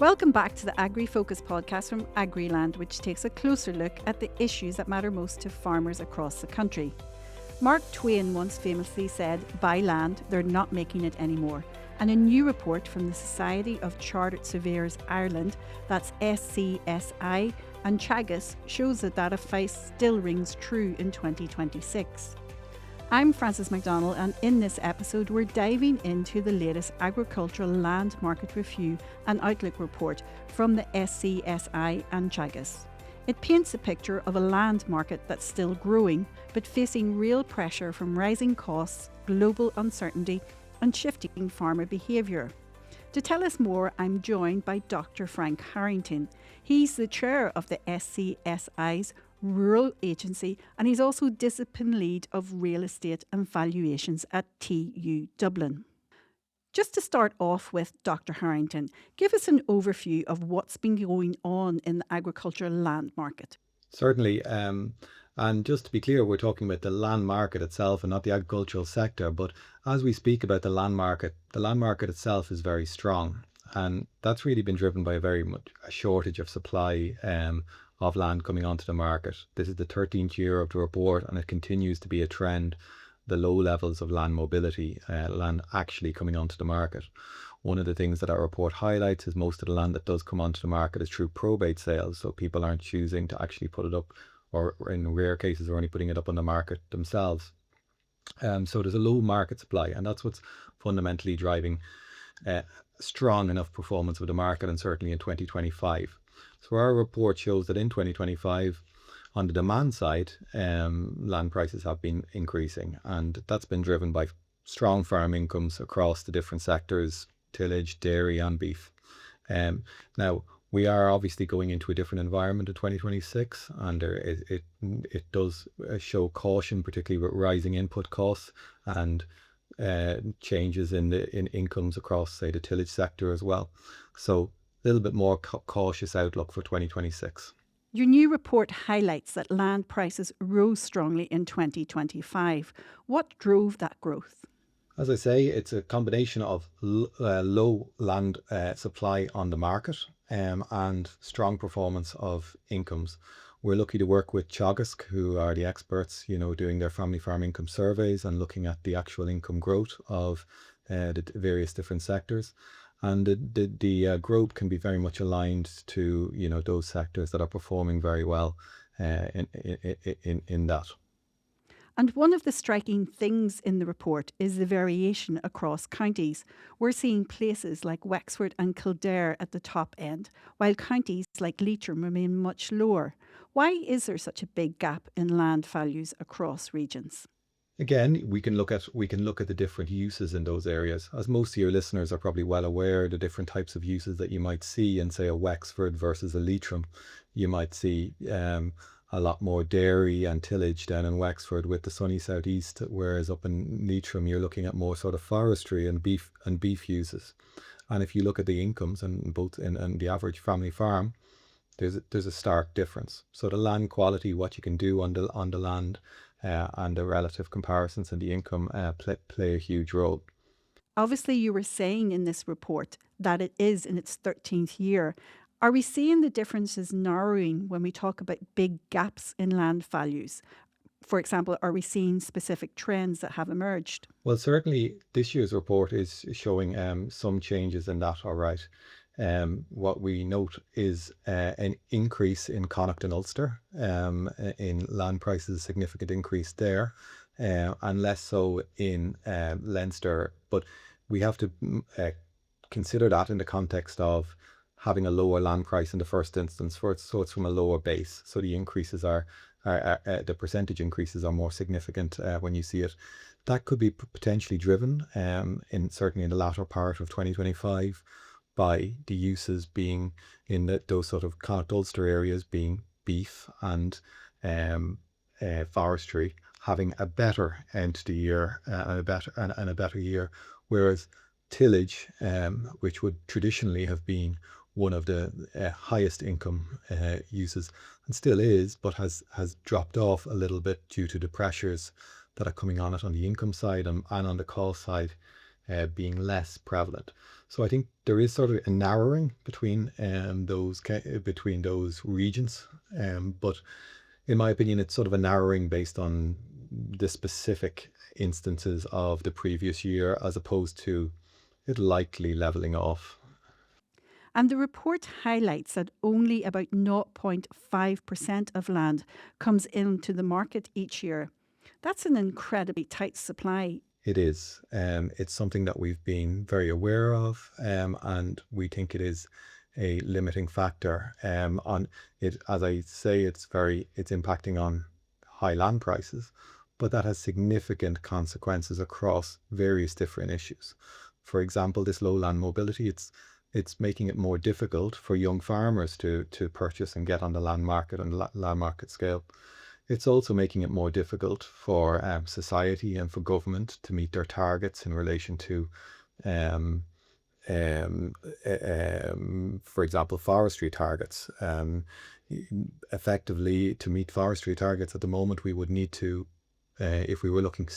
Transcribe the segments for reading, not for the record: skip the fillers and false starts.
Welcome back to the Agri-Focus podcast from Agriland, which takes a closer look at the issues that matter most to farmers across the country. Mark Twain once famously said, "Buy land, they're not making it anymore." And a new report from the Society of Chartered Surveyors Ireland, that's SCSI, and Teagasc shows that advice still rings true in 2026. I'm Francess McDonnell, and in this episode we're diving into the latest agricultural land market review and outlook report from the SCSI and Teagasc. It paints a picture of a land market that's still growing, but facing real pressure from rising costs, global uncertainty and shifting farmer behaviour. To tell us more, I'm joined by Dr. Frank Harrington. He's the chair of the SCSI's Rural Agency, and he's also discipline lead of real estate and valuations at TU Dublin. Just to start off with, Dr. Harrington, give us an overview of what's been going on in the agricultural land market. Certainly, and just to be clear, we're talking about the land market itself and not the agricultural sector. But as we speak about the land market itself is very strong, and that's really been driven by a shortage of supply of land coming onto the market. This is the 13th year of the report, and it continues to be a trend. The low levels of land mobility, land actually coming onto the market. One of the things that our report highlights is most of the land that does come onto the market is through probate sales, so people aren't choosing to actually put it up, or in rare cases are only putting it up on the market themselves. So there's a low market supply, and that's what's fundamentally driving strong enough performance of the market, and certainly in 2025. So our report shows that in 2025, on the demand side, land prices have been increasing, and that's been driven by strong farm incomes across the different sectors: tillage, dairy and beef. Now, we are obviously going into a different environment in 2026, and it does show caution, particularly with rising input costs and changes in incomes across, say, the tillage sector as well. So a little bit more cautious outlook for 2026. Your new report highlights that land prices rose strongly in 2025. What drove that growth? As I say, it's a combination of low land supply on the market and strong performance of incomes. We're lucky to work with Teagasc, who are the experts, doing their family farm income surveys and looking at the actual income growth of the various different sectors. And the growth can be very much aligned to those sectors that are performing very well in that. And one of the striking things in the report is the variation across counties. We're seeing places like Wexford and Kildare at the top end, while counties like Leitrim remain much lower. Why is there such a big gap in land values across regions? Again, we can look at the different uses in those areas. As most of your listeners are probably well aware, the different types of uses that you might see in, say, a Wexford versus a Leitrim. You might see a lot more dairy and tillage down in Wexford with the sunny southeast, whereas up in Leitrim you're looking at more sort of forestry and beef uses. And if you look at the incomes and both in the average family farm, there's a stark difference. So the land quality, what you can do on the land, and the relative comparisons in the income play a huge role. Obviously, you were saying in this report that it is in its 13th year. Are we seeing the differences narrowing when we talk about big gaps in land values? For example, are we seeing specific trends that have emerged? Well, certainly this year's report is showing some changes in that, all right. What we note is an increase in Connacht and Ulster, in land prices, a significant increase there, and less so in Leinster. But we have to consider that in the context of having a lower land price in the first instance, so it's from a lower base. So the increases the percentage increases are more significant when you see it. That could be potentially driven, certainly in the latter part of 2025, by the uses being in those sort of Connacht Ulster areas being beef and forestry having a better end to the year and a better year, whereas tillage, which would traditionally have been one of the highest income uses, and still is, but has dropped off a little bit due to the pressures that are coming on it on the income side and on the cost side being less prevalent. So I think there is sort of a narrowing between between those regions, but in my opinion, it's sort of a narrowing based on the specific instances of the previous year, as opposed to it likely leveling off. And the report highlights that only about 0.5% of land comes into the market each year. That's an incredibly tight supply. It is. It's something that we've been very aware of, and we think it is a limiting factor. On it, as I say, it's impacting on high land prices, but that has significant consequences across various different issues. For example, this low land mobility, it's making it more difficult for young farmers to purchase and get on the land market on the land market scale. It's also making it more difficult for society and for government to meet their targets in relation to, um, for example, forestry targets. Effectively, to meet forestry targets at the moment, we would need to, if we were looking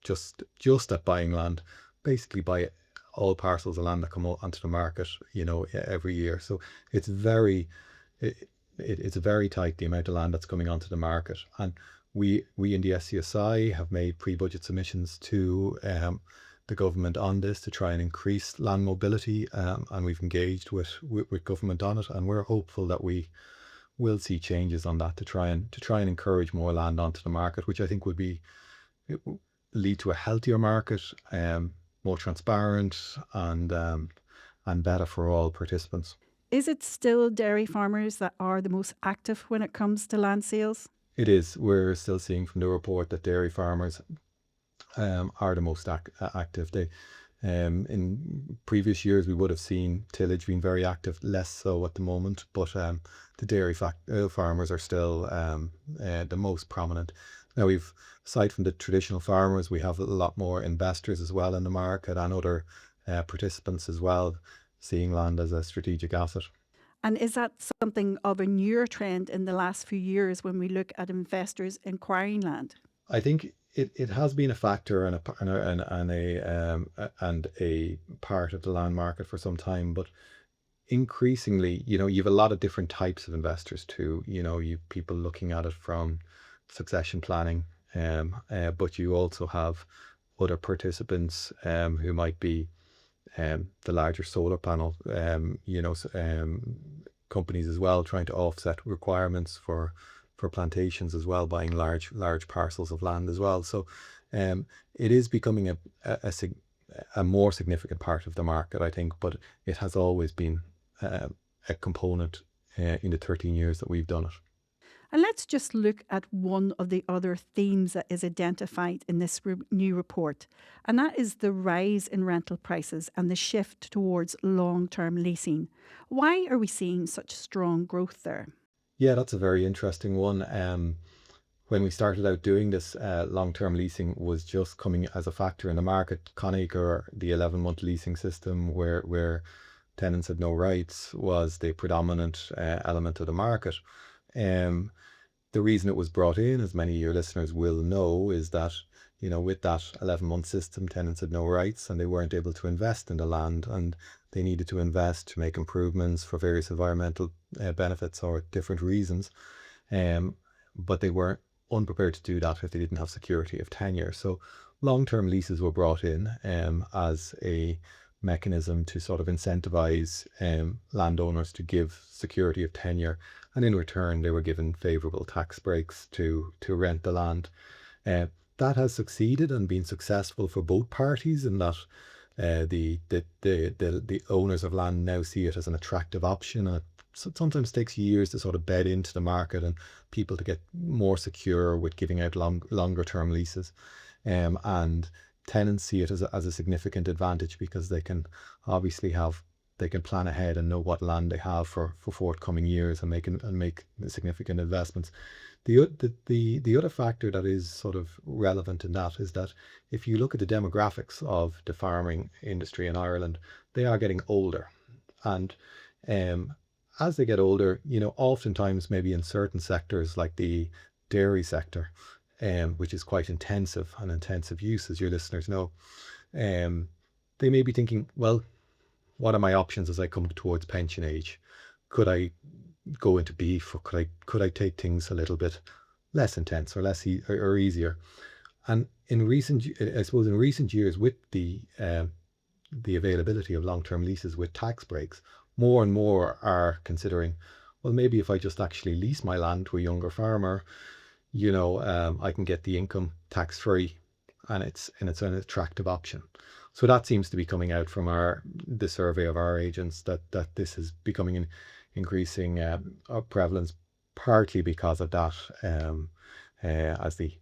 just at buying land, basically buy all parcels of land that come onto the market, every year. So it's very, it's very tight, the amount of land that's coming onto the market. And we in the SCSI have made pre-budget submissions to the government on this to try and increase land mobility, and we've engaged with government on it, and we're hopeful that we will see changes on that to try and encourage more land onto the market, which I think would be lead to a healthier market, more transparent, and better for all participants. Is it still dairy farmers that are the most active when it comes to land sales? It is. We're still seeing from the report that dairy farmers are the most active. In previous years, we would have seen tillage being very active, less so at the moment, but the dairy farmers are still the most prominent. Now, aside from the traditional farmers, we have a lot more investors as well in the market, and other participants as well, seeing land as a strategic asset. And is that something of a newer trend in the last few years when we look at investors acquiring land? I think it has been a factor and a part of the land market for some time, but increasingly, you have a lot of different types of investors too. You people looking at it from succession planning, but you also have other participants who might be the larger solar panel, companies as well, trying to offset requirements for plantations as well, buying large parcels of land as well. So it is becoming a more significant part of the market, I think, but it has always been a component in the 13 years that we've done it. And let's just look at one of the other themes that is identified in this new report, and that is the rise in rental prices and the shift towards long-term leasing. Why are we seeing such strong growth there? Yeah, that's a very interesting one. When we started out doing this, long-term leasing was just coming as a factor in the market. Acre, the 11-month leasing system where tenants had no rights, was the predominant element of the market. The reason it was brought in, as many of your listeners will know, is that, with that 11-month system, tenants had no rights and they weren't able to invest in the land, and they needed to invest to make improvements for various environmental benefits or different reasons. But they were unprepared to do that if they didn't have security of tenure. So long-term leases were brought in as a mechanism to sort of incentivize landowners to give security of tenure, and in return they were given favourable tax breaks to rent the land. That has succeeded and been successful for both parties, in that the owners of land now see it as an attractive option, and it sometimes takes years to sort of bed into the market and people to get more secure with giving out longer term leases. And tenants see it as a significant advantage, because they can obviously they can plan ahead and know what land they have for forthcoming years, and make significant investments. The other factor that is sort of relevant in that is that if you look at the demographics of the farming industry in Ireland, they are getting older, and as they get older, oftentimes maybe in certain sectors like the dairy sector, which is quite intensive use, as your listeners know, they may be thinking, well, what are my options as I come towards pension age? Could I go into beef, or could I take things a little bit less intense or or easier? And I suppose in recent years, with the availability of long-term leases with tax breaks, more and more are considering, well, maybe if I just actually lease my land to a younger farmer, I can get the income tax free, and it's an attractive option. So that seems to be coming out from the survey of our agents, that this is becoming an increasing prevalence, partly because of that, as the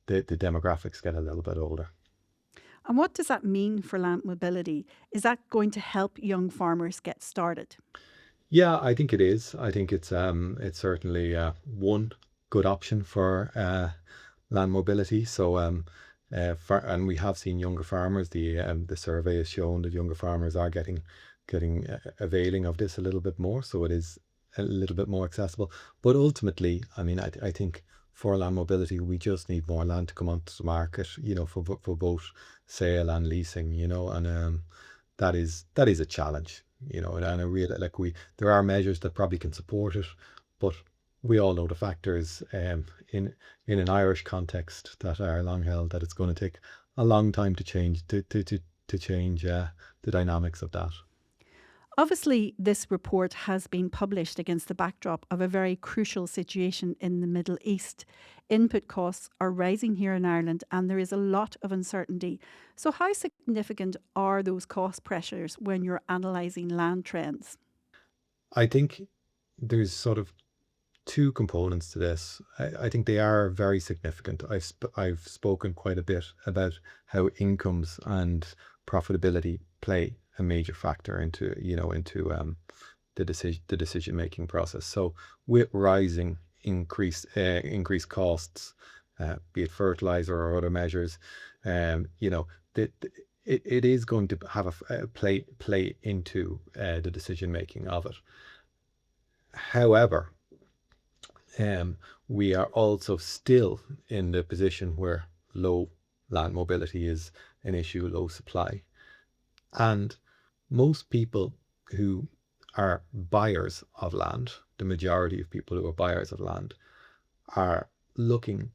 demographics get a little bit older. And what does that mean for land mobility? Is that going to help young farmers get started? Yeah, I think it is. I think it's certainly one good option for land mobility. So and we have seen younger farmers. The survey has shown that younger farmers are getting availing of this a little bit more. So it is a little bit more accessible. But ultimately, I mean, I think for land mobility, we just need more land to come onto the market. For both sale and leasing. And that is a challenge. And I really there are measures that probably can support it, but we all know the factors, in an Irish context, that are long held, that it's going to take a long time to change to change the dynamics of that. Obviously, this report has been published against the backdrop of a very crucial situation in the Middle East. Input costs are rising here in Ireland and there is a lot of uncertainty. So, how significant are those cost pressures when you're analysing land trends? I think there's sort of two components to this. I think they are very significant. I've spoken quite a bit about how incomes and profitability play a major factor into the decision making process. So with rising increased costs, be it fertilizer or other measures, it is going to have a play into the decision making of it. However, we are also still in the position where low land mobility is an issue, low supply. And most people who are buyers of land, the majority of people who are buyers of land, are looking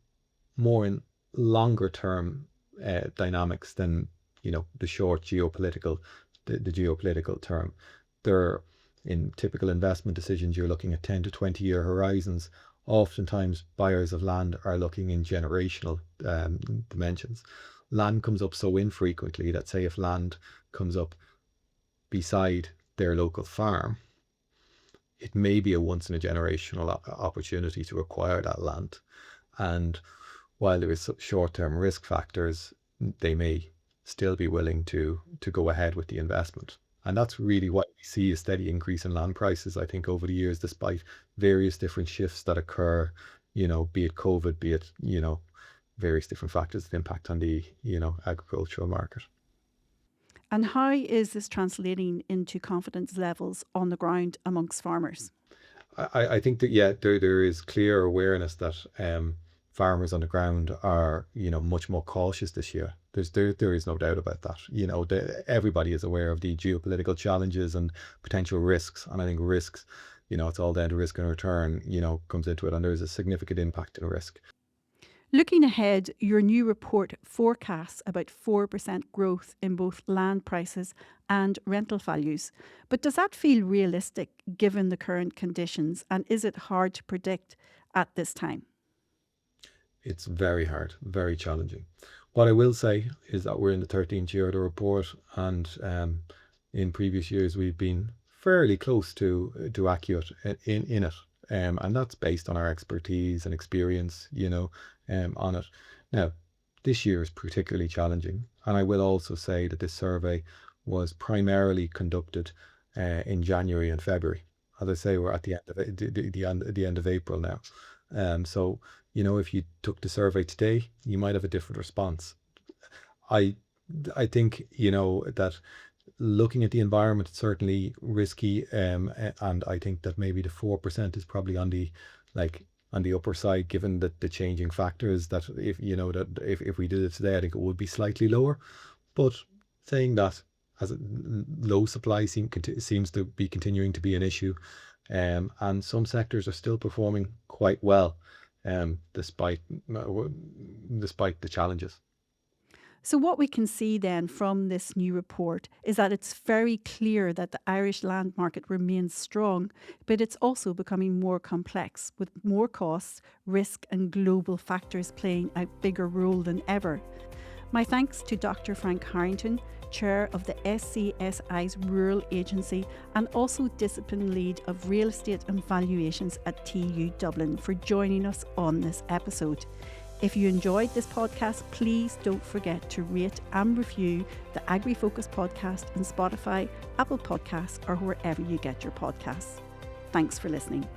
more in longer term dynamics than the short the geopolitical term. They're in typical investment decisions, you're looking at 10 to 20-year horizons. Oftentimes, buyers of land are looking in generational dimensions. Land comes up so infrequently that, say, if land comes up beside their local farm, it may be a once in a generational opportunity to acquire that land. And while there is short-term risk factors, they may still be willing to go ahead with the investment. And that's really why we see a steady increase in land prices, I think, over the years, despite various different shifts that occur, be it COVID, be it, various different factors that impact on the, agricultural market. And how is this translating into confidence levels on the ground amongst farmers? I think that, yeah, there is clear awareness that farmers on the ground are, much more cautious this year. There is no doubt about that. Everybody is aware of the geopolitical challenges and potential risks, and I think risks, it's all down to risk and return, comes into it, and there is a significant impact in risk. Looking ahead, your new report forecasts about 4% growth in both land prices and rental values. But does that feel realistic given the current conditions, and is it hard to predict at this time? It's very hard, very challenging. What I will say is that we're in the 13th year of the report, and in previous years we've been fairly close to accurate in it, and that's based on our expertise and experience, on it. Now, this year is particularly challenging, and I will also say that this survey was primarily conducted in January and February. As I say, we're at the end of April now. So, if you took the survey today, you might have a different response. I think, that looking at the environment, it's certainly risky, and I think that maybe the 4% is probably on the upper side, given the changing factors. That if we did it today, I think it would be slightly lower. But saying that, low supply seems to be continuing to be an issue, and some sectors are still performing quite well, despite the challenges. So, what we can see then from this new report is that it's very clear that the Irish land market remains strong, but it's also becoming more complex, with more costs, risk, and global factors playing a bigger role than ever. My thanks to Dr. Frank Harrington, Chair of the SCSI's Rural Agency and also Discipline Lead of Real Estate and Valuations at TU Dublin, for joining us on this episode. If you enjoyed this podcast, please don't forget to rate and review the AgriFocus podcast on Spotify, Apple Podcasts, or wherever you get your podcasts. Thanks for listening.